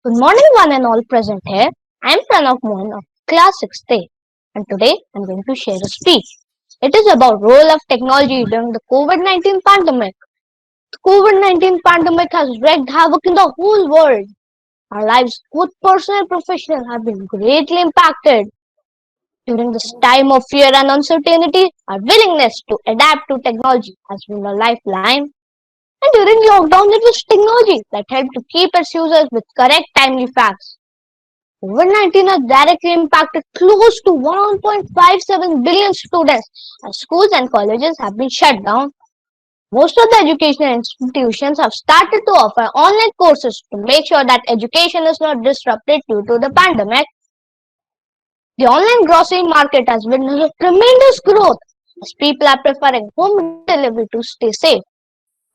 Good morning, one and all present here. I am Pranav Mohan of Class 6th and today I am going to share a speech. It is about role of technology during the COVID-19 pandemic. The COVID-19 pandemic has wreaked havoc in the whole world. Our lives, both personal and professional, have been greatly impacted. During this time of fear and uncertainty, our willingness to adapt to technology has been a lifeline. And during lockdown, it was technology that helped to keep its users with correct timely facts. COVID-19 has directly impacted close to 1.57 billion students as schools and colleges have been shut down. Most of the educational institutions have started to offer online courses to make sure that education is not disrupted due to the pandemic. The online grocery market has witnessed a tremendous growth as people are preferring home delivery to stay safe.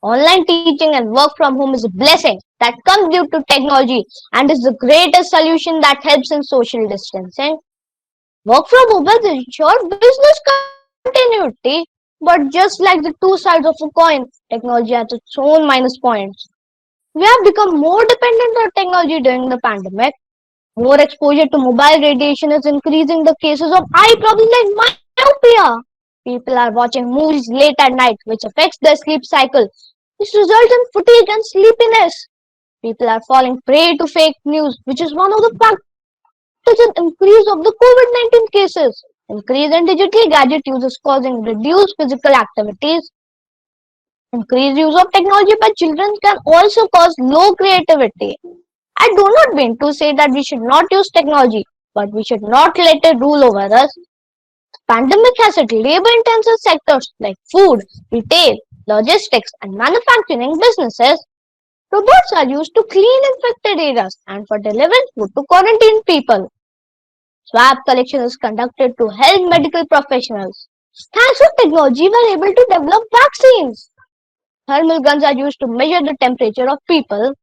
Online teaching and work from home is a blessing that comes due to technology and is the greatest solution that helps in social distancing. Work from home has ensured business continuity, but just like the two sides of a coin, technology has its own minus points. We have become more dependent on technology during the pandemic. More exposure to mobile radiation is increasing the cases of eye problems like myopia. People are watching movies late at night, which affects their sleep cycle. This results in fatigue and sleepiness. People are falling prey to fake news, which is one of the factors in increase of the COVID-19 cases. Increase in digital gadget use is causing reduced physical activities. Increased use of technology by children can also cause low creativity. I do not mean to say that we should not use technology, but we should not let it rule over us. Pandemic has hit labor-intensive sectors like food, retail, logistics, and manufacturing businesses. Robots are used to clean infected areas and for delivering food to quarantined people. Swab collection is conducted to help medical professionals. Thanks to technology, we are able to develop vaccines. Thermal guns are used to measure the temperature of people.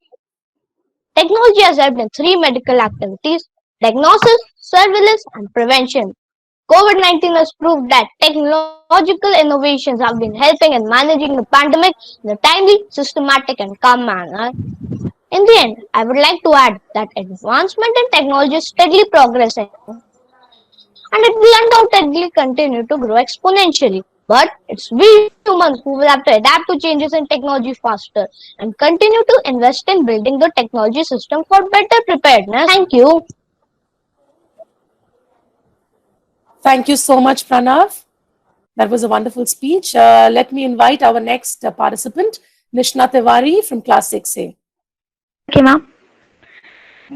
Technology has helped in three medical activities: diagnosis, surveillance, and prevention. COVID-19 has proved that technological innovations have been helping in managing the pandemic in a timely, systematic, and calm manner. In the end, I would like to add that advancement in technology is steadily progressing and it will undoubtedly continue to grow exponentially. But it's we humans who will have to adapt to changes in technology faster and continue to invest in building the technology system for better preparedness. Thank you. Thank you so much, Pranav. That was a wonderful speech. Let me invite our next participant, Nishna Tiwari from Class 6A. Okay, ma'am.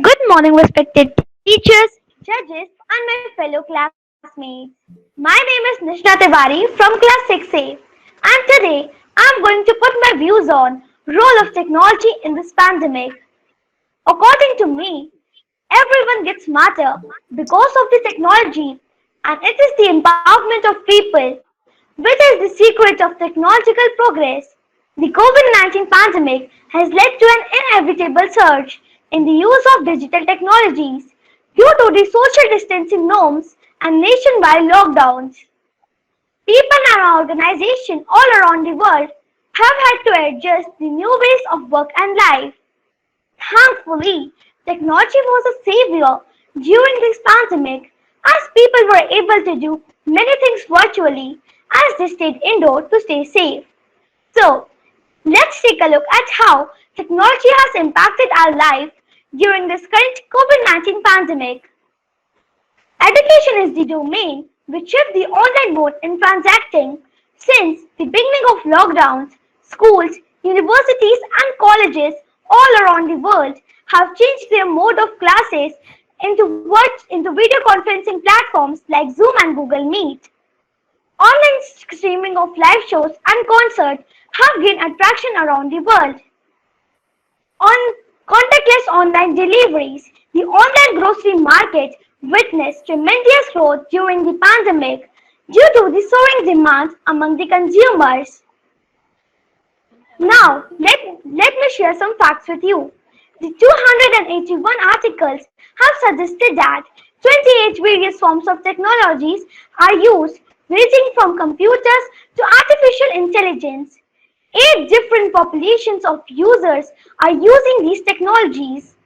Good morning, respected teachers, judges, and my fellow classmates. My name is Nishna Tiwari from Class 6A, and today I'm going to put my views on role of technology in this pandemic. According to me, everyone gets smarter because of the technology, and it is the empowerment of people which is the secret of technological progress. The COVID-19 pandemic has led to an inevitable surge in the use of digital technologies due to the social distancing norms and nationwide lockdowns. People and organizations all around the world have had to adjust the new ways of work and life. Thankfully, technology was a savior during this pandemic as people were able to do many things virtually as they stayed indoors to stay safe. So, let's take a look at how technology has impacted our life during this current COVID-19 pandemic. Education is the domain which shifts the online mode in transacting. Since the beginning of lockdowns, schools, universities, and colleges all around the world have changed their mode of classes into video conferencing platforms like Zoom and Google Meet. Online streaming of live shows and concerts have gained attraction around the world. On contactless online deliveries, the online grocery market witnessed tremendous growth during the pandemic due to the soaring demand among the consumers. Now, let me share some facts with you. The 281 articles have suggested that 28 various forms of technologies are used, ranging from computers to artificial intelligence. 8 different populations of users are using these technologies.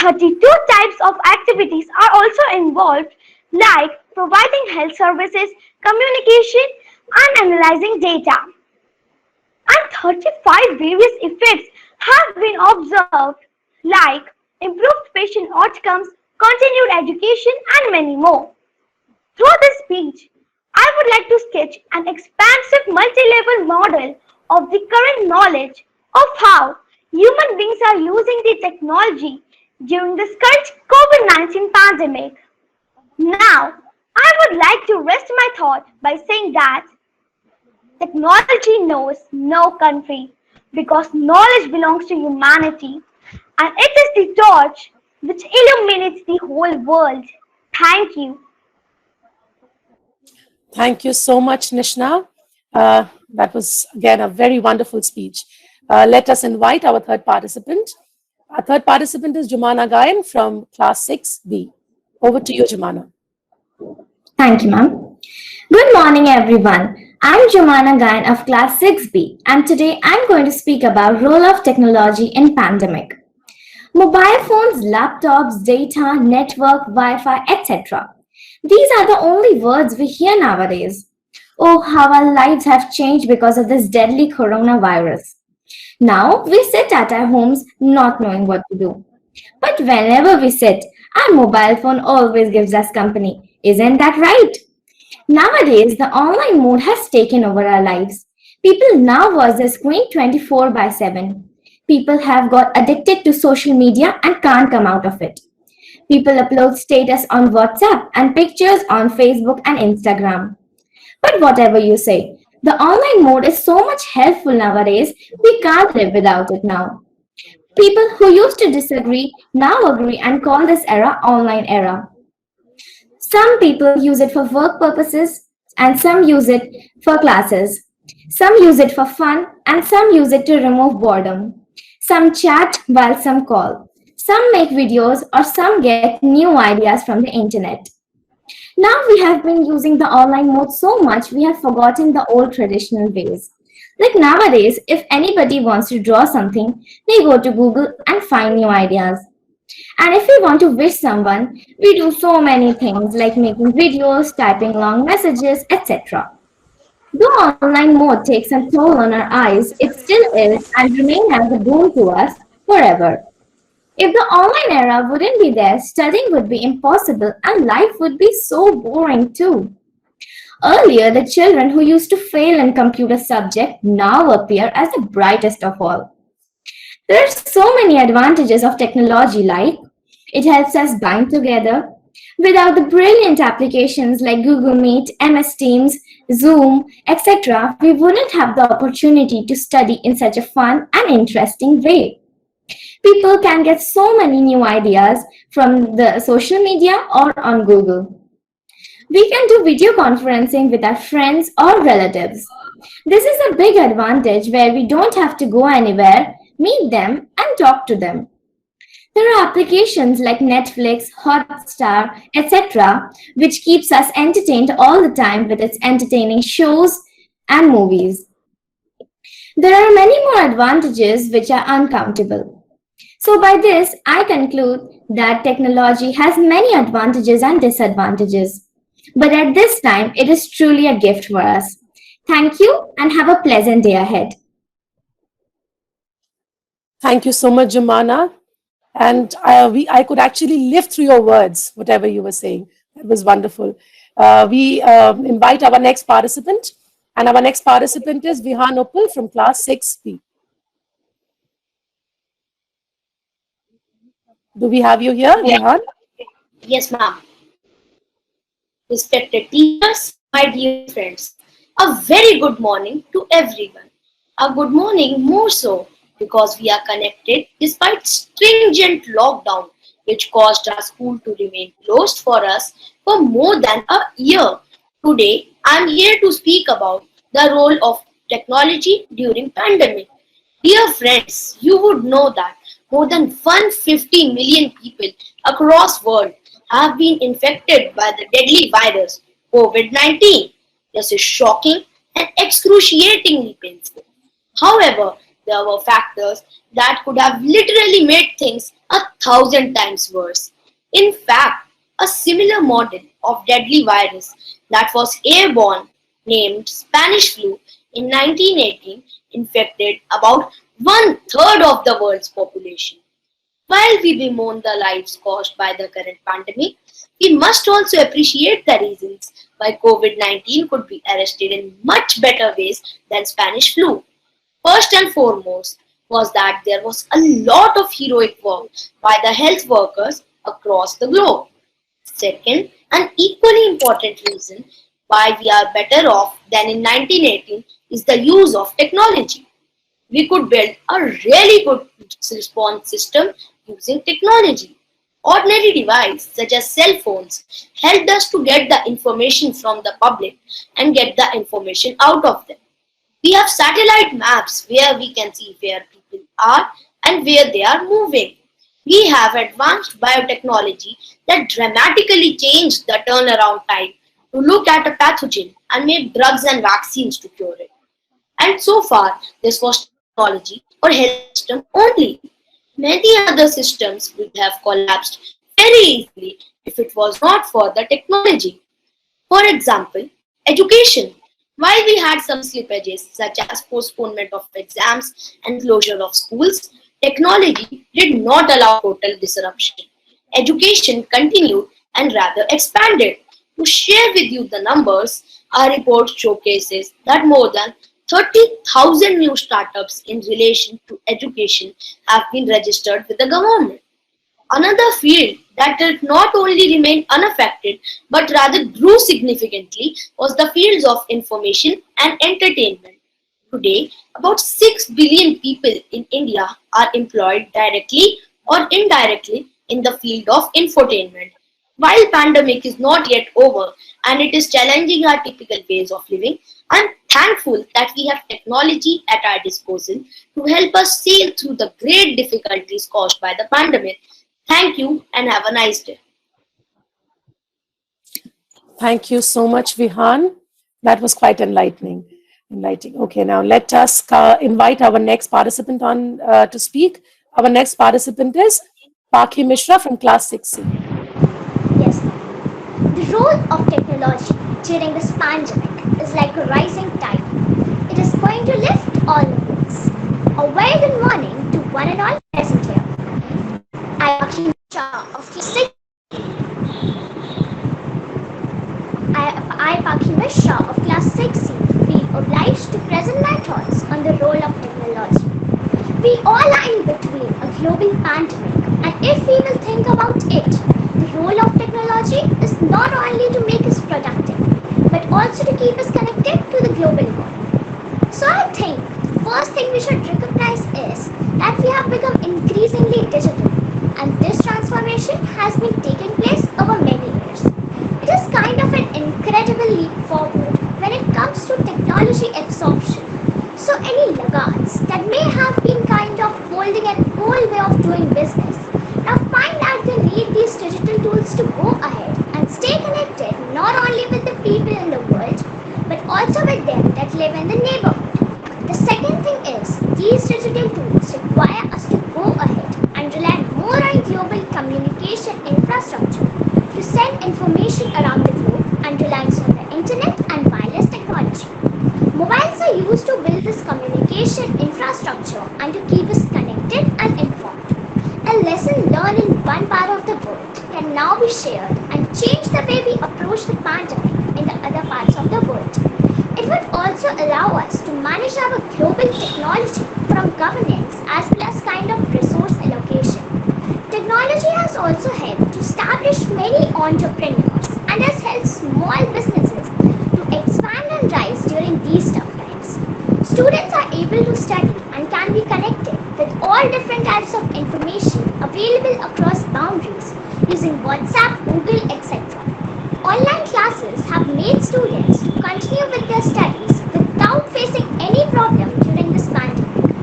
32 types of activities are also involved, like providing health services, communication, and analyzing data. And 35 various effects have been observed, like improved patient outcomes, continued education, and many more. Through this speech, I would like to sketch an expansive multi-level model of the current knowledge of how human beings are using the technology during this current COVID-19 pandemic. Now, I would like to rest my thought by saying that technology knows no country because knowledge belongs to humanity and it is the torch which illuminates the whole world. Thank you. Thank you so much, Nishna. That was, again, a very wonderful speech. Let us invite our third participant. Our third participant is Jumana Gayan from Class 6B. Over to you, Jumana. Thank you, ma'am. Good morning, everyone. I'm Jumana Gain of Class 6B, and today I'm going to speak about role of technology in pandemic. Mobile phones, laptops, data, network, Wi-Fi, etc. These are the only words we hear nowadays. Oh, how our lives have changed because of this deadly coronavirus. Now we sit at our homes not knowing what to do. But whenever we sit, our mobile phone always gives us company. Isn't that right? Nowadays, the online mode has taken over our lives. People now watch the screen 24 by 7. People have got addicted to social media and can't come out of it. People upload status on WhatsApp and pictures on Facebook and Instagram. But whatever you say, the online mode is so much helpful nowadays, we can't live without it now. People who used to disagree now agree and call this era online era. Some people use it for work purposes and some use it for classes. Some use it for fun and some use it to remove boredom. Some chat while some call. Some make videos or some get new ideas from the internet. Now we have been using the online mode so much we have forgotten the old traditional ways. Like nowadays, if anybody wants to draw something, they go to Google and find new ideas. And if we want to wish someone, we do so many things like making videos, typing long messages, etc. Though online mode takes a toll on our eyes, it still is and remains as a boon to us forever. If the online era wouldn't be there, studying would be impossible and life would be so boring too. Earlier, the children who used to fail in computer subject now appear as the brightest of all. There are so many advantages of technology like it helps us bind together. Without the brilliant applications like Google Meet, MS Teams, Zoom, etc., we wouldn't have the opportunity to study in such a fun and interesting way. People can get so many new ideas from the social media or on Google. We can do video conferencing with our friends or relatives. This is a big advantage where we don't have to go anywhere, meet them, and talk to them. There are applications like Netflix, Hotstar, etc., which keeps us entertained all the time with its entertaining shows and movies. There are many more advantages which are uncountable. So by this, I conclude that technology has many advantages and disadvantages. But at this time, it is truly a gift for us. Thank you and have a pleasant day ahead. Thank you so much, Jumana. And I could actually live through your words, whatever you were saying. That was wonderful. We invite our next participant. And our next participant is Vihan Uppal from Class 6B. Do we have you here, Vihan? Yes, ma'am. Respected teachers, my dear friends, a very good morning to everyone. A good morning more so because we are connected despite stringent lockdown which caused our school to remain closed for us for more than a year. Today, I am here to speak about the role of technology during pandemic. Dear friends, you would know that more than 150 million people across world have been infected by the deadly virus COVID-19. This is shocking and excruciatingly painful. However, There were factors that could have literally made things 1,000 times worse. In fact, a similar model of deadly virus that was airborne, named Spanish flu, in 1918 infected about one third of the world's population. While we bemoan the lives caused by the current pandemic, we must also appreciate the reasons why COVID 19 could be arrested in much better ways than Spanish flu. First and foremost was that there was a lot of heroic work by the health workers across the globe. Second, an equally important reason why we are better off than in 1918 is the use of technology. We could build a really good response system using technology. Ordinary devices such as cell phones helped us to get the information from the public and get the information out of them. We have satellite maps where we can see where people are and where they are moving. We have advanced biotechnology that dramatically changed the turnaround time to look at a pathogen and make drugs and vaccines to cure it. And so far, this was technology or health system only. Many other systems would have collapsed very easily if it was not for the technology. For example, education. While we had some slippages such as postponement of exams and closure of schools, technology did not allow total disruption. Education continued and rather expanded. To share with you the numbers, our report showcases that more than 30,000 new startups in relation to education have been registered with the government. Another field that did not only remain unaffected but rather grew significantly was the fields of information and entertainment. Today, about 6 billion people in India are employed directly or indirectly in the field of infotainment. While pandemic is not yet over and it is challenging our typical ways of living, I'm thankful that we have technology at our disposal to help us sail through the great difficulties caused by the pandemic. Thank you and have a nice day. Thank you so much, Vihan. That was quite enlightening. Enlightening. Okay, now let us invite our next participant on to speak. Our next participant is Pakhi Mishra from Class 6C. Yes, the role of technology during this pandemic is like a rising tide. It is going to lift all the boats. A very good morning to one and all present here. I am Pakhi Mishra of Class 6. I, Pakhi Mishra of Class 6C, feel obliged to present my thoughts on the role of technology. We all are in between a global pandemic, and if we will think about it, the role of technology is not only to make us productive, but also to keep us connected to the global economy. So I think the first thing we should recognize is that we have become increasingly digital, and this transformation has been taking place over many years. It is kind of an incredible leap forward when it comes to technology absorption. So any laggards that may have been kind of holding an old way of doing business now find that they need these digital tools to go ahead and stay connected not only with the people in the world but also with them that live in the neighborhood. The second thing is these digital tools require us to go ahead and rely more on global communication infrastructure to send information around the globe and reliance on the internet and wireless technology. Mobiles are used to build this communication infrastructure and to keep us connected and informed. A lesson learned in one part of the world can now be shared and change the way we approach the pandemic in the other parts of the world. It would also allow us to manage our global technology from governance as well as kind of resource allocation. Technology has also helped to establish many entrepreneurs and has helped small businesses to expand and rise during these tough times. Students are able to study and can be connected with all different types of information available across boundaries using WhatsApp, Google, etc. Online classes have made students to continue with their studies without facing any problem during this pandemic.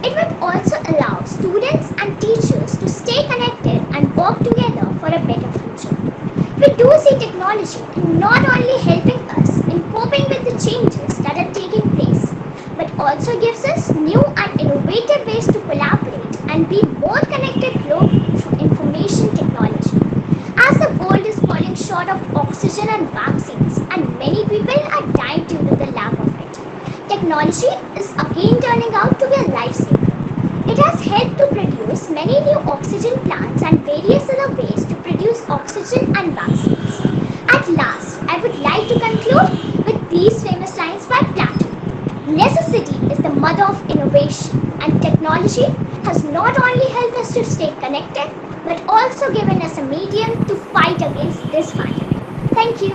It would also allow students and teachers to stay connected and work together for a better future. We do see technology not only helping us in coping with the changes that are taking place, but also gives us new and innovative ways to collaborate and be more connected globally through information technology. As the world is falling short of oxygen and vaccines, and many people are dying due to the lack of it, technology is again turning out to be a lifesaver. It has helped to produce many new oxygen plants and various other ways to produce oxygen and vaccines. At last, I would like to conclude with these famous lines by Plato. Necessity is the mother of innovation, and technology has not only helped us to stay connected, but also given us a medium to fight against this pandemic. Thank you.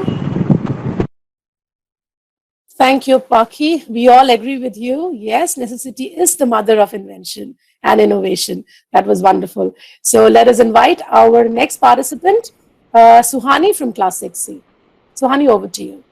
Thank you, Paki. We all agree with you. Yes, necessity is the mother of invention and innovation. That was wonderful. So let us invite our next participant, Suhani from Class 6C. Suhani, over to you.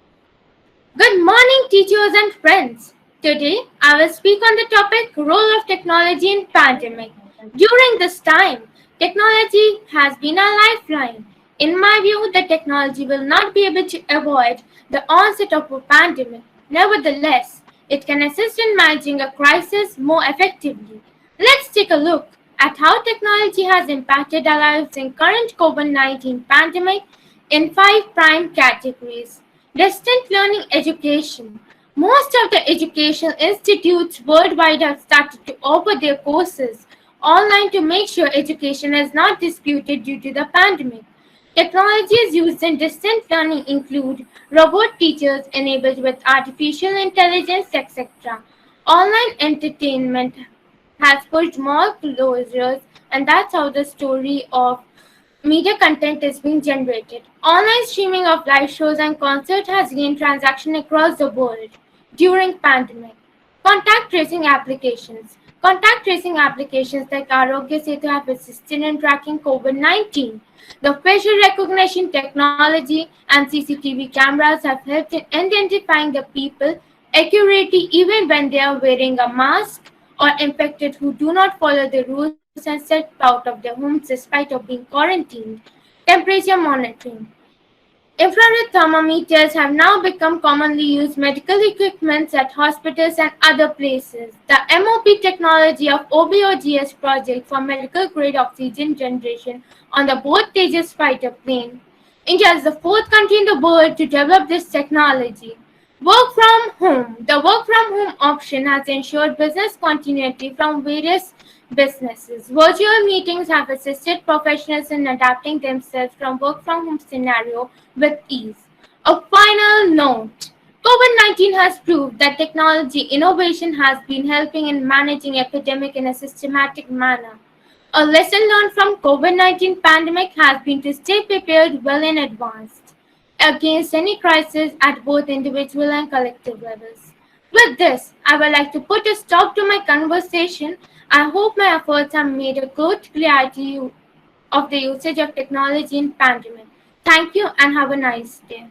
Good morning, teachers and friends. Today, I will speak on the topic role of technology in pandemic. During this time, technology has been a lifeline. In my view, the technology will not be able to avoid the onset of a pandemic. Nevertheless, it can assist in managing a crisis more effectively. Let's take a look at how technology has impacted our lives in current COVID-19 pandemic in 5 prime categories. Distant learning education. Most of the educational institutes worldwide have started to offer their courses online to make sure education is not disputed due to the pandemic. Technologies used in distant learning include robot teachers enabled with artificial intelligence, etc. Online entertainment has pushed more closures, and that's how the story of media content is being generated. Online streaming of live shows and concerts has gained traction across the world during pandemic. Contact tracing applications. Contact tracing applications like Arogya Setu have assisted in tracking COVID-19. The facial recognition technology and CCTV cameras have helped in identifying the people accurately even when they are wearing a mask or infected who do not follow the rules and step out of their homes despite of being quarantined. Temperature monitoring. Infrared thermometers have now become commonly used medical equipment at hospitals and other places. The MOP technology of OBOGS project for medical grade oxygen generation on the both Tejas fighter plane. India is the fourth country in the world to develop this technology. Work from home. The work from home option has ensured business continuity from various businesses. Virtual meetings have assisted professionals in adapting themselves from work from home scenario with ease. A final note. COVID-19 has proved that technology innovation has been helping in managing epidemic in a systematic manner. A lesson learned from COVID-19 pandemic has been to stay prepared well in advance against any crisis at both individual and collective levels. With this, I would like to put a stop to my conversation. I hope my efforts have made a good clarity of the usage of technology in pandemic. Thank you and have a nice day.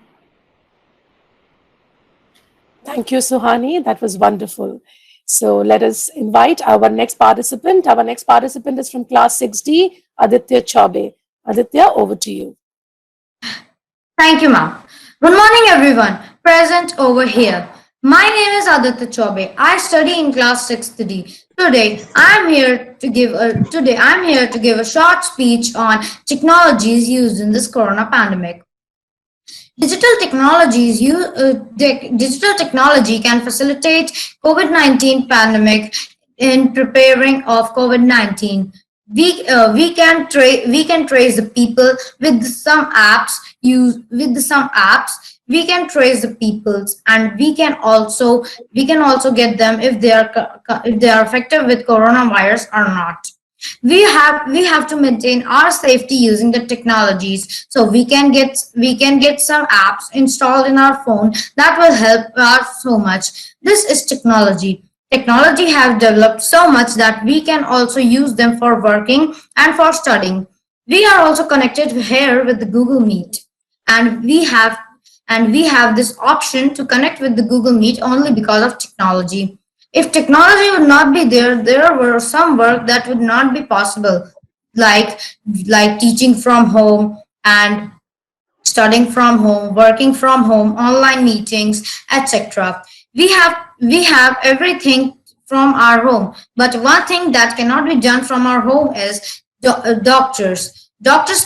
Thank you, Suhani. That was wonderful. So let us invite our next participant. Our next participant is from Class 6D, Aditya Chaube. Aditya, over to you. Thank you, ma'am. Good morning, everyone. Present over here. My name is Aditya Chaube. I study in class 6th D. Today I'm here to give a short speech on technologies used in this corona pandemic. Digital technology can facilitate COVID-19 pandemic in preparing of COVID-19. We can trace the people with some apps. We can trace the peoples, and we can also get them if they are affected with coronavirus or not. We have to maintain our safety using the technologies, so we can get some apps installed in our phone that will help us so much. This is technology. Technology have developed so much that we can also use them for working and for studying. We are also connected here with the Google Meet, and we have this option to connect with the Google Meet only because of technology. If technology would not be there, there were some work that would not be possible, like teaching from home and studying from home, working from home, online meetings, etc. We have everything from our home, but one thing that cannot be done from our home is doctors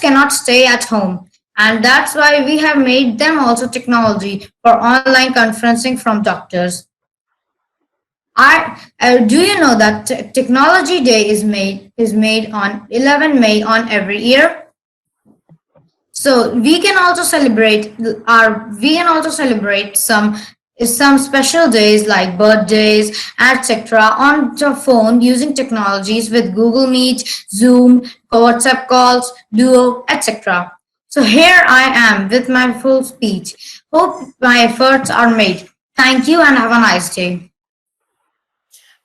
cannot stay at home, and that's why we have made them also technology for online conferencing from doctors. Do you know that technology day is made on 11 May on every year? So we can also celebrate some special days like birthdays, etc. on the phone using technologies with Google Meet, Zoom, WhatsApp calls, Duo, etc. So here I am with my full speech. Hope my efforts are made. Thank you and have a nice day.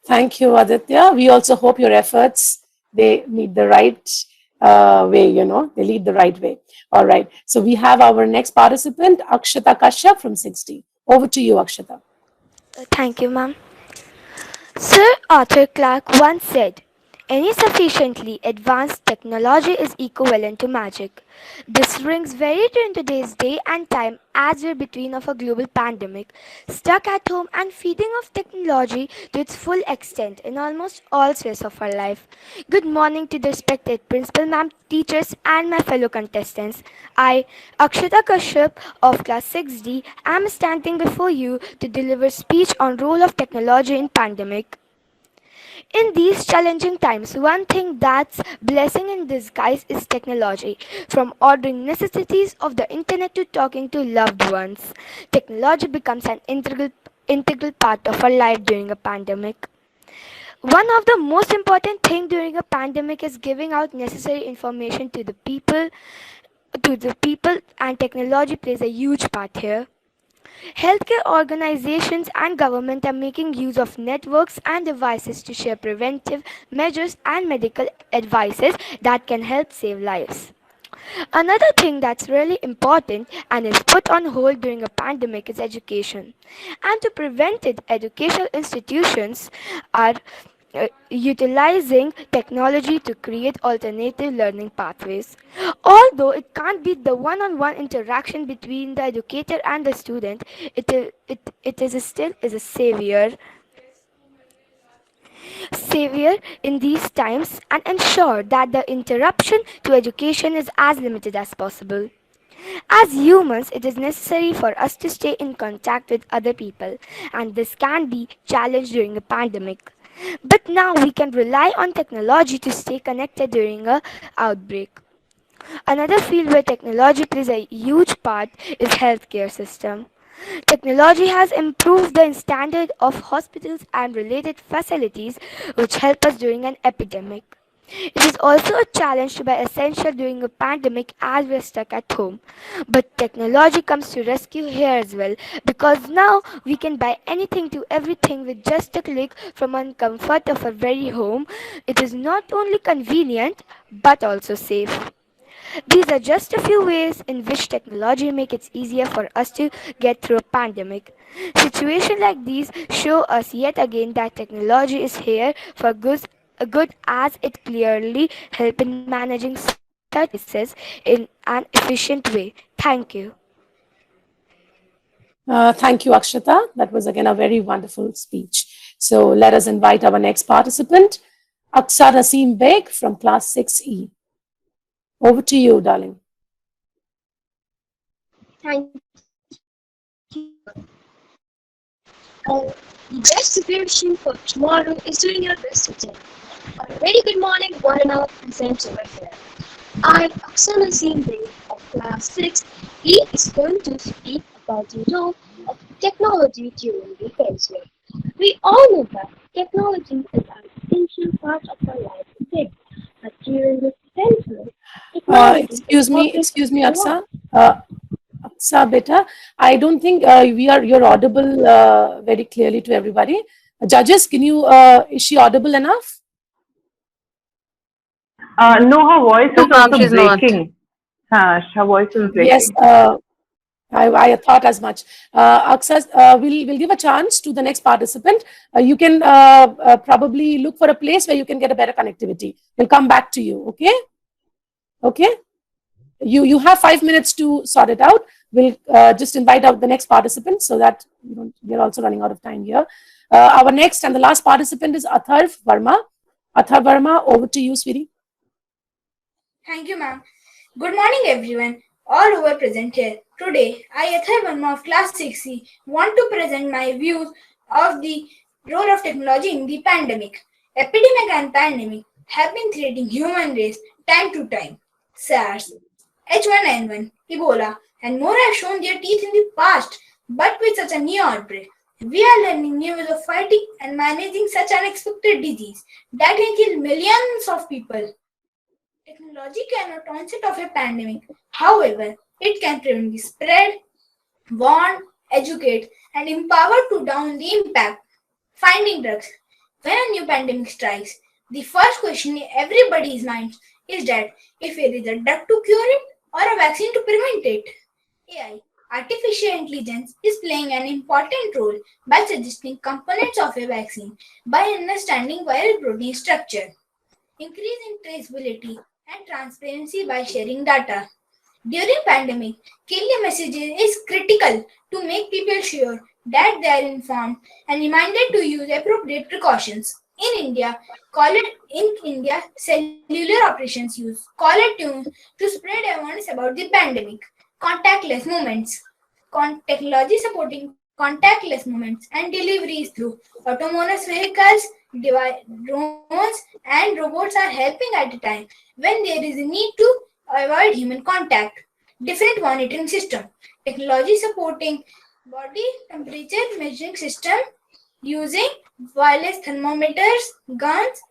Thank you, Aditya. We also hope your efforts, they meet the right way, they lead the right way. All right. So we have our next participant, Akshata Kashyap from 60. Over to you, Akshata. Thank you, ma'am. Sir Arthur Clarke once said, any sufficiently advanced technology is equivalent to magic. This rings very true in today's day and time as we're between of a global pandemic, stuck at home and feeding of technology to its full extent in almost all spheres of our life. Good morning to the respected principal ma'am, teachers and my fellow contestants. I, Akshata Kashyap of class 6D, am standing before you to deliver speech on role of technology in pandemic. In these challenging times, one thing that's blessing in disguise is technology. From ordering necessities of the internet to talking to loved ones, technology becomes an integral part of our life during a pandemic. One of the most important thing during a pandemic is giving out necessary information to the people, and technology plays a huge part here. Healthcare organizations and government are making use of networks and devices to share preventive measures and medical advices that can help save lives. Another thing that's really important and is put on hold during a pandemic is education. And to prevent it, educational institutions are utilizing technology to create alternative learning pathways. Although it can't be the one-on-one interaction between the educator and the student, it is still is a savior in these times and ensure that the interruption to education is as limited as possible. As humans, it is necessary for us to stay in contact with other people, and this can be challenged during a pandemic. But now we can rely on technology to stay connected during a outbreak. Another field where technology plays a huge part is healthcare system. Technology has improved the standard of hospitals and related facilities which help us during an epidemic. It is also a challenge to be essential during a pandemic as we are stuck at home. But technology comes to rescue here as well because now we can buy anything to everything with just a click from the comfort of our very home. It is not only convenient but also safe. These are just a few ways in which technology makes it easier for us to get through a pandemic. Situations like these show us yet again that technology is here for good as it clearly helps in managing such crises in an efficient way. Thank you. Thank you, Akshata. That was again a very wonderful speech. So let us invite our next participant, Aksa Naseem Beg from class 6E. Over to you, darling. The best preparation for tomorrow is doing your best today. A very good morning, one and all, present over here. I, Oksana Zimbe of class 6, he is going to speak about the role of technology during the pandemic. We all know that technology is an essential part of our life today. But during this pandemic, technology is often Excuse me, a lot. Aksa. Aksa, beta, I don't think you're audible very clearly to everybody. Judges, is she audible enough? No, her voice No, is ma'am, also she's not. breaking. Her voice is Yes, breaking. I thought as much. Aksa, we'll give a chance to the next participant. You can probably look for a place where you can get a better connectivity. We'll come back to you, okay? Okay? You have 5 minutes to sort it out. we'll just invite out the next participant so that we're also running out of time here. Our next and the last participant is Atharv Verma. Atharv Verma, over to you, sweetie. Thank you, ma'am. Good morning, everyone. All who are present here. Today, I, Athar Verma of Class 6C, want to present my views of the role of technology in the pandemic. Epidemic and pandemic have been threatening human race time to time. SARS, H1N1, Ebola, and more have shown their teeth in the past. But with such a new outbreak, we are learning new ways of fighting and managing such unexpected disease that can kill millions of people. Technology cannot onset of a pandemic. However, it can prevent the spread, warn, educate, and empower to down the impact. Finding drugs. When a new pandemic strikes, the first question in everybody's mind is that if there is a drug to cure it or a vaccine to prevent it. AI, artificial intelligence, is playing an important role by suggesting components of a vaccine by understanding viral protein structure. Increase in traceability and transparency by sharing data. During pandemic, clear messaging is critical to make people sure that they are informed and reminded to use appropriate precautions. In India, cellular operations use caller tunes to spread awareness about the pandemic. Contactless movements. Technology supporting contactless movements and deliveries through autonomous vehicles, drones, and robots are helping at a time when there is a need to avoid human contact. Different monitoring system. Technology supporting body temperature measuring system using wireless thermometers, guns,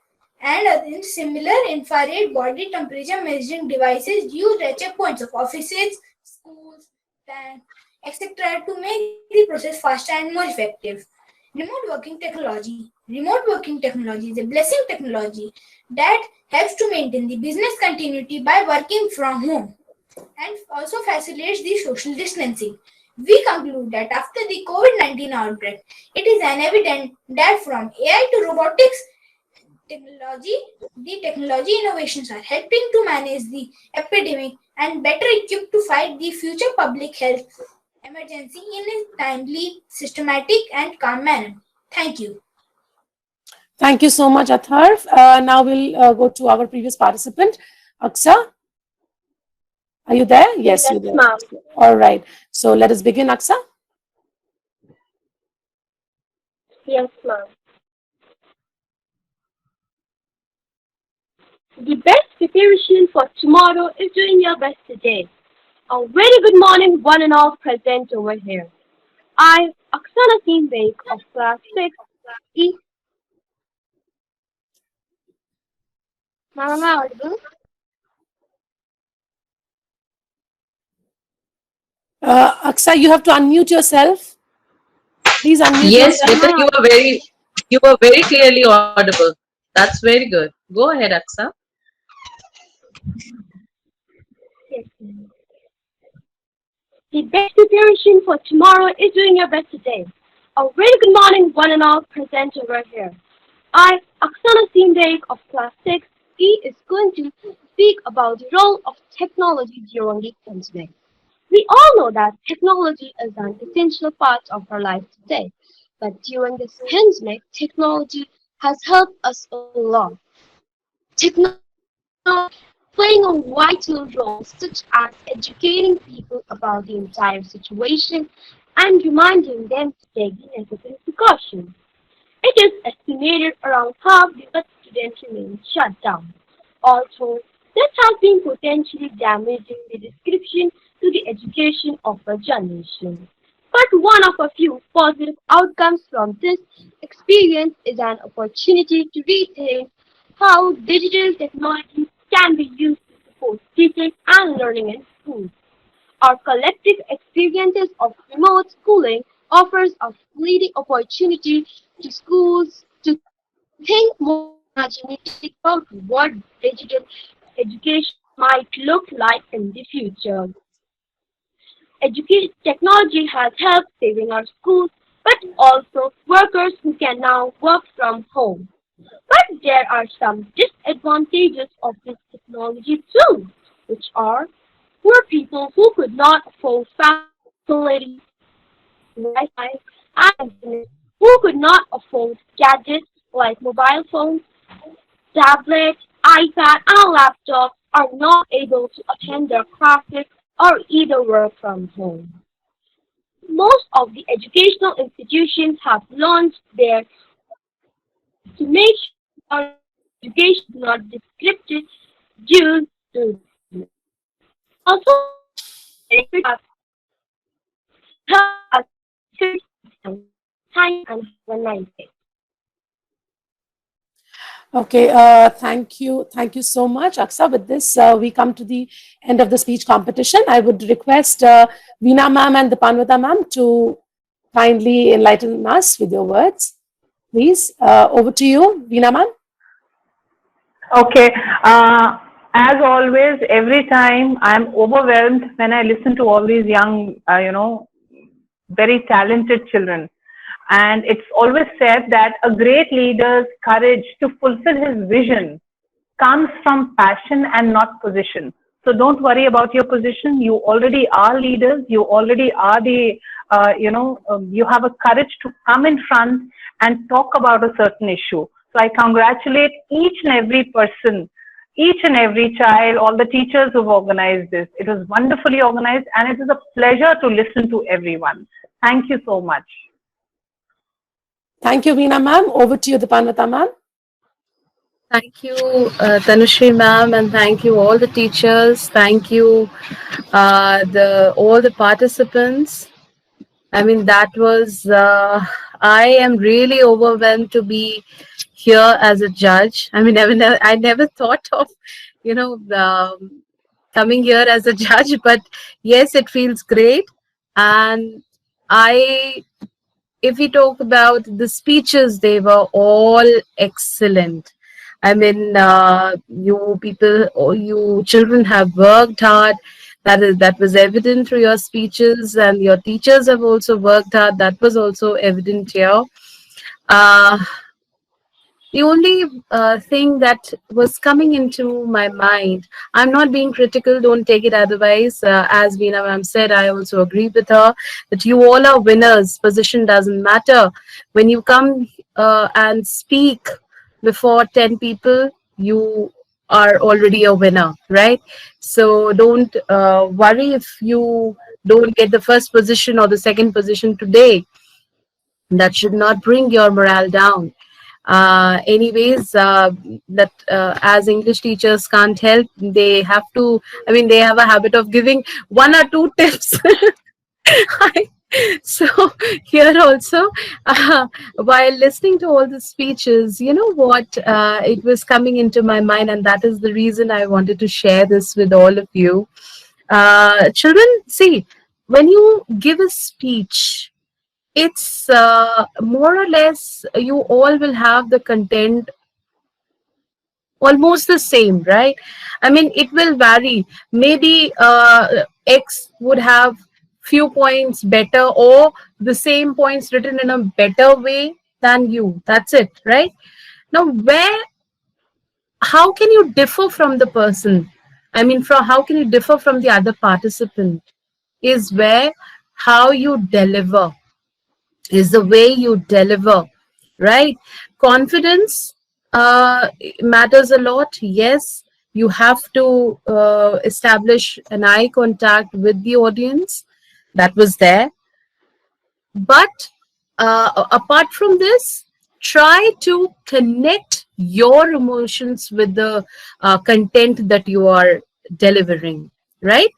and other similar infrared body temperature measuring devices used at checkpoints of offices, schools, banks, etc. to make the process faster and more effective. Remote working technology. Remote working technology is a blessing technology that helps to maintain the business continuity by working from home and also facilitates the social distancing. We conclude that after the COVID-19 outbreak, it is an evident that from AI to robotics, technology, the technology innovations are helping to manage the epidemic and better equipped to fight the future public health emergency in a timely, systematic, and calm manner. Thank you. Thank you so much, Atharv. Now we'll go to our previous participant, Aksa. Are you there? Yes, you're there. Ma'am. All right. So let us begin, Aksa. Yes, ma'am. The best preparation for tomorrow is doing your best today. A very good morning, one and all present over here. I, Oksana Teambake of Class 6 E. Ma'am, am I audible? Aksa, you have to unmute yourself. Please unmute Yes, yourself. Vita, you were very clearly audible. That's very good. Go ahead, Aksa. Yes, ma'am. The best preparation for tomorrow is doing your best today. A very good morning, one and all present over here. I, Oksana Teambake of Class 6 E, is going to speak about the role of technology during the pandemic. We all know that technology is an essential part of our life today, but during this pandemic, technology has helped us a lot. Technology playing a vital role such as educating people about the entire situation and reminding them to take the necessary precautions. It is estimated around half the students remain shut down. Also, this has been potentially damaging the description to the education of a generation. But one of a few positive outcomes from this experience is an opportunity to rethink how digital technology can be used to support teaching and learning in schools. Our collective experiences of remote schooling offers a fleeting opportunity to schools to think more imaginatively about what digital education might look like in the future. Technology has helped saving our schools, but also workers who can now work from home. But there are some disadvantages of this technology too, which are poor people who could not afford family facilities, Wi-Fi, and internet, who could not afford gadgets like mobile phones, tablets, iPad, and laptops are not able to attend their classes or either work from home. Most of the educational institutions have launched their to make sure education is not disrupted due to this. Also, have time and have a nice day. Okay, thank you so much, Aksa. With this, we come to the end of the speech competition. I would request Veena ma'am and Dipanwata ma'am to kindly enlighten us with your words. Please, over to you, Veena ma'am. Okay. As always, every time I'm overwhelmed when I listen to all these young, very talented children. And it's always said that a great leader's courage to fulfill his vision comes from passion and not position. So don't worry about your position. You already are leaders. You already are you have a courage to come in front and talk about a certain issue. So I congratulate each and every person, each and every child, all the teachers who've organized this. It was wonderfully organized and it is a pleasure to listen to everyone. Thank you so much. Thank you, Veena ma'am. Over to you, Dipanwata ma'am. Thank you, Tanushree ma'am, and thank you all the teachers. Thank you, the all the participants. I mean, that was. I am really overwhelmed to be here as a judge. I mean, I never thought of, coming here as a judge, but yes, it feels great. And I, if we talk about the speeches, they were all excellent. I mean, you people, or you children have worked hard. That was evident through your speeches, and your teachers have also worked hard. That was also evident here. Uh, the only thing that was coming into my mind, I'm not being critical, don't take it otherwise. As Veena ma'am said, I also agree with her that you all are winners. Position doesn't matter. When you come and speak before 10 people, you are already a winner, right? So don't worry if you don't get the first position or the second position today. That should not bring your morale down. Anyways, that as English teachers can't help, they have to, I mean, they have a habit of giving one or two tips. So here also, while listening to all the speeches, you know what, it was coming into my mind, and that is the reason I wanted to share this with all of you. Children, see, when you give a speech, it's more or less you all will have the content almost the same, right? I mean, it will vary. Maybe X would have few points better, or the same points written in a better way than you. That's it, right? Now, how can you differ from the person? I mean, how can you differ from the other participant? Is where how you deliver, is the way you deliver, right? Confidence matters a lot. Yes, you have to establish an eye contact with the audience. That was there. But apart from this, try to connect your emotions with the content that you are delivering, right?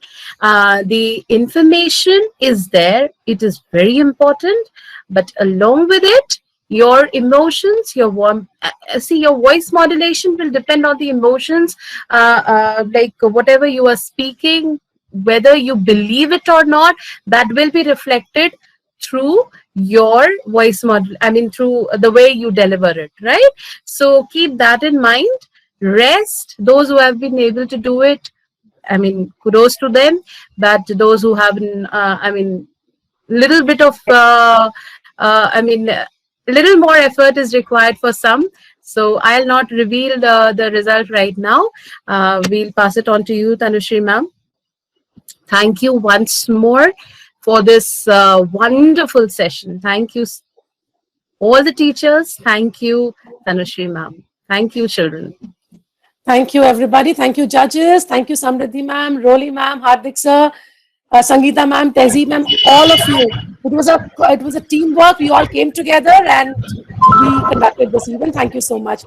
The information is there, it is very important, but along with it, your emotions, your warm, see, your voice modulation will depend on the emotions, like whatever you are speaking, whether you believe it or not, that will be reflected through your voice model, I mean through the way you deliver it, right? So keep that in mind. Rest, those who have been able to do it, I mean, kudos to them. But those who haven't, I mean, little bit of I mean, little more effort is required for some. So I'll not reveal the result right now. We'll pass it on to you, Tanushree ma'am. Thank you once more for this wonderful session. Thank you, all the teachers. Thank you, Tanushree ma'am. Thank you, children. Thank you, everybody. Thank you, judges. Thank you, Samriddhi ma'am, Roli ma'am, Hardik sir, Sangeeta ma'am, Tehzeeb ma'am, all of you. It was a teamwork. We all came together and we conducted this event. Thank you so much.